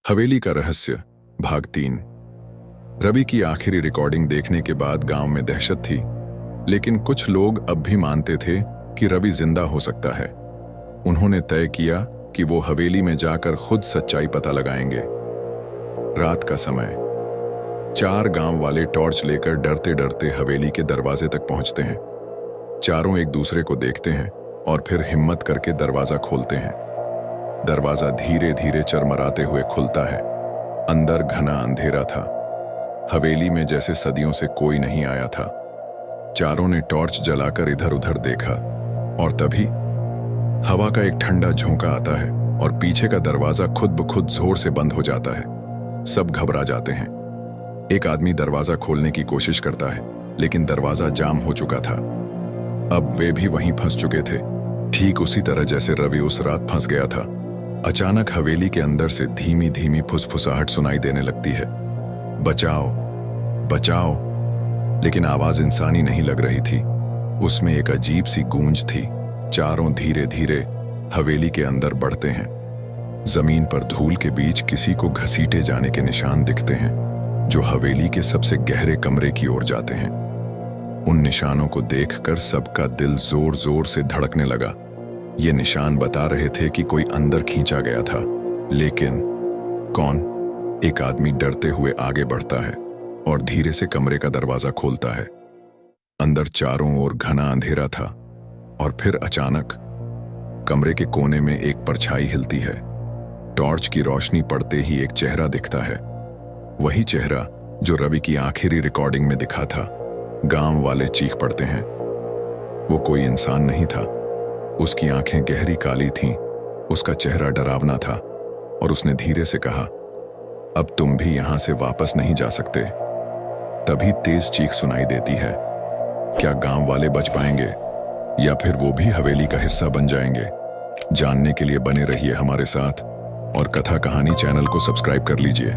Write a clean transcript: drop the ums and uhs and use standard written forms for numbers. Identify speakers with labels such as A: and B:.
A: हवेली का रहस्य भाग 3। रवि की आखिरी रिकॉर्डिंग देखने के बाद गांव में दहशत थी, लेकिन कुछ लोग अब भी मानते थे कि रवि जिंदा हो सकता है। उन्होंने तय किया कि वो हवेली में जाकर खुद सच्चाई पता लगाएंगे। रात का समय, 4 गांव वाले टॉर्च लेकर डरते डरते हवेली के दरवाजे तक पहुंचते हैं। चारों एक दूसरे को देखते हैं और फिर हिम्मत करके दरवाजा खोलते हैं। दरवाजा धीरे धीरे चरमराते हुए खुलता है। अंदर घना अंधेरा था। हवेली में जैसे सदियों से कोई नहीं आया था। चारों ने टॉर्च जलाकर इधर उधर देखा और तभी हवा का एक ठंडा झोंका आता है और पीछे का दरवाजा खुद ब खुद जोर से बंद हो जाता है। सब घबरा जाते हैं। एक आदमी दरवाजा खोलने की कोशिश करता है, लेकिन दरवाजा जाम हो चुका था। अब वे भी वहीं फंस चुके थे, ठीक उसी तरह जैसे रवि उस रात फंस गया था। अचानक हवेली के अंदर से धीमी धीमी फुसफुसाहट सुनाई देने लगती है, बचाओ बचाओ। लेकिन आवाज इंसानी नहीं लग रही थी। उसमें एक अजीब सी गूंज थी। चारों धीरे धीरे हवेली के अंदर बढ़ते हैं। जमीन पर धूल के बीच किसी को घसीटे जाने के निशान दिखते हैं, जो हवेली के सबसे गहरे कमरे की ओर जाते हैं। उन निशानों को देखकर सबका दिल जोर जोर से धड़कने लगा। ये निशान बता रहे थे कि कोई अंदर खींचा गया था, लेकिन कौन? एक आदमी डरते हुए आगे बढ़ता है और धीरे से कमरे का दरवाजा खोलता है। अंदर चारों ओर घना अंधेरा था और फिर अचानक कमरे के कोने में एक परछाई हिलती है। टॉर्च की रोशनी पड़ते ही एक चेहरा दिखता है, वही चेहरा जो रवि की आखिरी रिकॉर्डिंग में दिखा था। गांव वाले चीख पड़ते हैं। वो कोई इंसान नहीं था। उसकी आंखें गहरी काली थीं, उसका चेहरा डरावना था और उसने धीरे से कहा, अब तुम भी यहां से वापस नहीं जा सकते। तभी तेज चीख सुनाई देती है। क्या गांव वाले बच पाएंगे या फिर वो भी हवेली का हिस्सा बन जाएंगे? जानने के लिए बने रहिए हमारे साथ और कथा कहानी चैनल को सब्सक्राइब कर लीजिए।